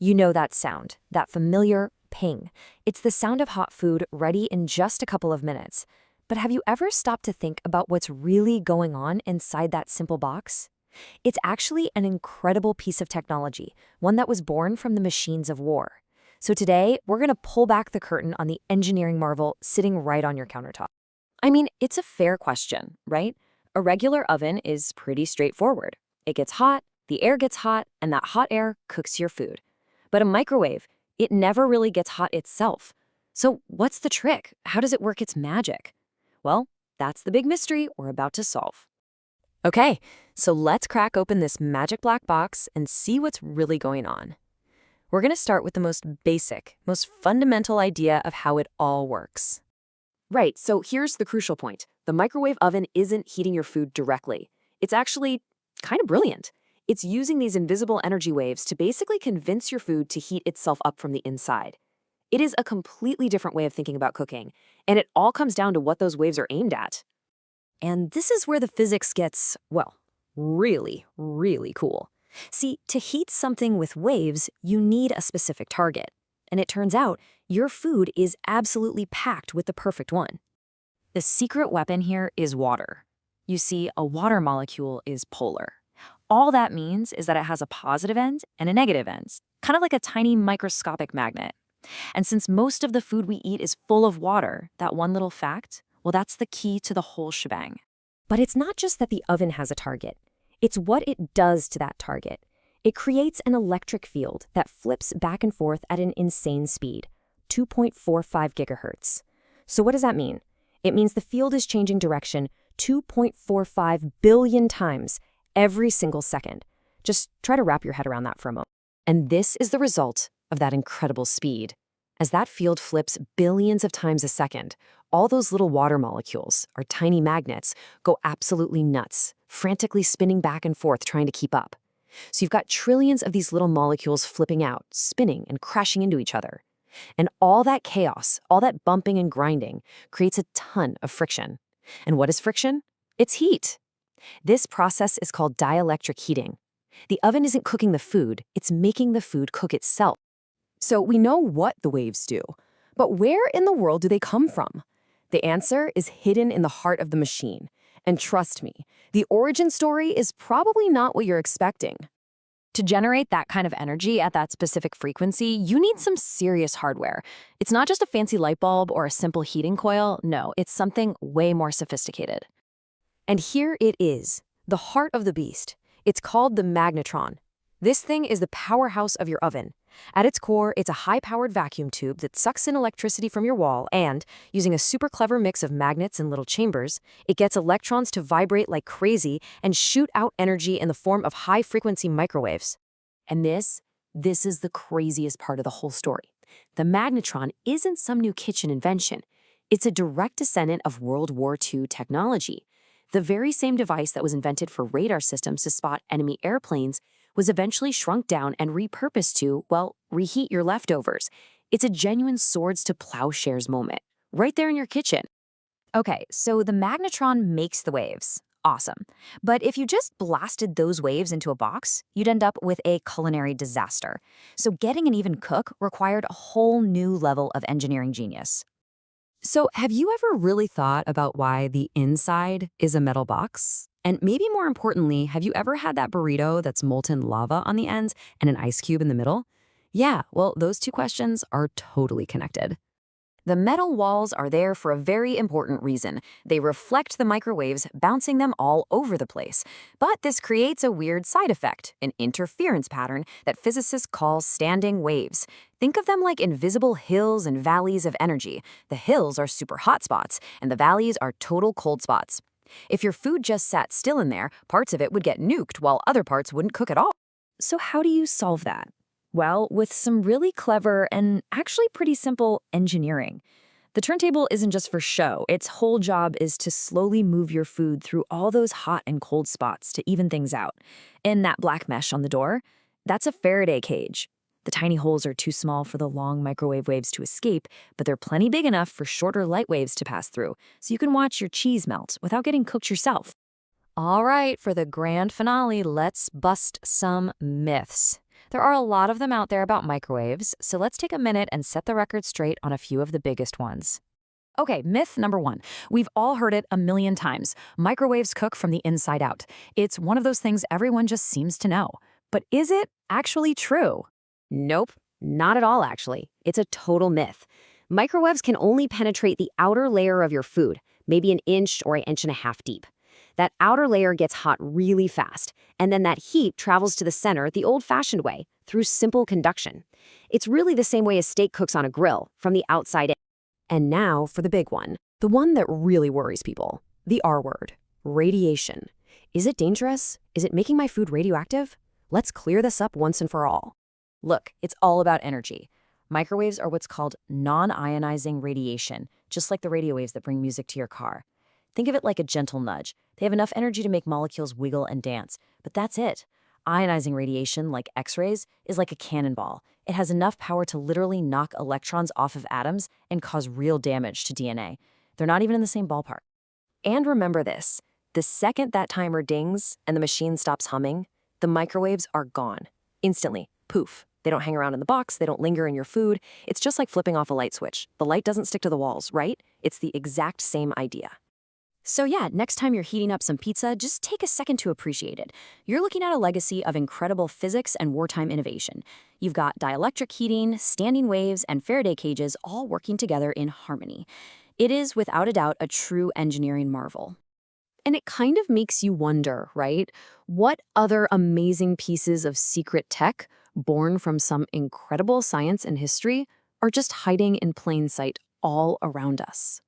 You know that sound, that familiar ping. It's the sound of hot food ready in just a couple of minutes. But have you ever stopped to think about what's really going on inside that simple box? It's actually an incredible piece of technology, one that was born from the machines of war. So today, we're going to pull back the curtain on the engineering marvel sitting right on your countertop. I mean, it's a fair question, right? A regular oven is pretty straightforward. It gets hot, the air gets hot, and that hot air cooks your food. But a microwave, it never really gets hot itself. So what's the trick? How does it work its magic? Well, that's the big mystery we're about to solve. Okay, so let's crack open this magic black box and see what's really going on. We're going to start with the most basic, most fundamental idea of how it all works. Right, so here's the crucial point. The microwave oven isn't heating your food directly. It's actually kind of brilliant. It's using these invisible energy waves to basically convince your food to heat itself up from the inside. It is a completely different way of thinking about cooking, and it all comes down to what those waves are aimed at. And this is where the physics gets, well, really, really cool. See, to heat something with waves, you need a specific target. And it turns out, your food is absolutely packed with the perfect one. The secret weapon here is water. You see, a water molecule is polar. All that means is that it has a positive end and a negative end, kind of like a tiny microscopic magnet. And since most of the food we eat is full of water, that one little fact, well, that's the key to the whole shebang. But it's not just that the oven has a target. It's what it does to that target. It creates an electric field that flips back and forth at an insane speed, 2.45 gigahertz. So what does that mean? It means the field is changing direction 2.45 billion times every single second. Just try to wrap your head around that for a moment. And this is the result of that incredible speed. As that field flips billions of times a second, all those little water molecules, or tiny magnets, go absolutely nuts, frantically spinning back and forth trying to keep up. So you've got trillions of these little molecules flipping out, spinning, and crashing into each other. And all that chaos, all that bumping and grinding, creates a ton of friction. And what is friction? It's heat. This process is called dielectric heating. The oven isn't cooking the food, it's making the food cook itself. So we know what the waves do, but where in the world do they come from? The answer is hidden in the heart of the machine. And trust me, the origin story is probably not what you're expecting. To generate that kind of energy at that specific frequency, you need some serious hardware. It's not just a fancy light bulb or a simple heating coil. No, it's something way more sophisticated. And here it is, the heart of the beast. It's called the magnetron. This thing is the powerhouse of your oven. At its core, it's a high-powered vacuum tube that sucks in electricity from your wall and, using a super clever mix of magnets and little chambers, it gets electrons to vibrate like crazy and shoot out energy in the form of high-frequency microwaves. And this is the craziest part of the whole story. The magnetron isn't some new kitchen invention. It's a direct descendant of World War II technology. The very same device that was invented for radar systems to spot enemy airplanes was eventually shrunk down and repurposed to, well, reheat your leftovers. It's a genuine swords to plowshares moment, right there in your kitchen. Okay, so the magnetron makes the waves. Awesome. But if you just blasted those waves into a box, you'd end up with a culinary disaster. So getting an even cook required a whole new level of engineering genius. So have you ever really thought about why the inside is a metal box? And maybe more importantly, have you ever had that burrito that's molten lava on the ends and an ice cube in the middle? Yeah, well, those two questions are totally connected. The metal walls are there for a very important reason. They reflect the microwaves, bouncing them all over the place. But this creates a weird side effect, an interference pattern that physicists call standing waves. Think of them like invisible hills and valleys of energy. The hills are super hot spots, and the valleys are total cold spots. If your food just sat still in there, parts of it would get nuked while other parts wouldn't cook at all. So how do you solve that? Well, with some really clever and actually pretty simple engineering. The turntable isn't just for show. Its whole job is to slowly move your food through all those hot and cold spots to even things out. And that black mesh on the door, that's a Faraday cage. The tiny holes are too small for the long microwave waves to escape, but they're plenty big enough for shorter light waves to pass through, so you can watch your cheese melt without getting cooked yourself. All right, for the grand finale, let's bust some myths. There are a lot of them out there about microwaves, so let's take a minute and set the record straight on a few of the biggest ones. Okay, myth number one. We've all heard it a million times. Microwaves cook from the inside out. It's one of those things everyone just seems to know. But is it actually true? Nope, not at all, actually. It's a total myth. Microwaves can only penetrate the outer layer of your food, maybe an inch or an inch and a half deep. That outer layer gets hot really fast, and then that heat travels to the center the old-fashioned way, through simple conduction. It's really the same way a steak cooks on a grill, from the outside in. And now for the big one, the one that really worries people, the R word, radiation. Is it dangerous? Is it making my food radioactive? Let's clear this up once and for all. Look, it's all about energy. Microwaves are what's called non-ionizing radiation, just like the radio waves that bring music to your car. Think of it like a gentle nudge. They have enough energy to make molecules wiggle and dance, but that's it. Ionizing radiation, like X-rays, is like a cannonball. It has enough power to literally knock electrons off of atoms and cause real damage to DNA. They're not even in the same ballpark. And remember this, the second that timer dings and the machine stops humming, the microwaves are gone. Instantly, poof. They don't hang around in the box, they don't linger in your food. It's just like flipping off a light switch. The light doesn't stick to the walls, right? It's the exact same idea. So yeah, next time you're heating up some pizza, just take a second to appreciate it. You're looking at a legacy of incredible physics and wartime innovation. You've got dielectric heating, standing waves, and Faraday cages all working together in harmony. It is, without a doubt, a true engineering marvel. And it kind of makes you wonder, right? What other amazing pieces of secret tech, born from some incredible science and history, are just hiding in plain sight all around us?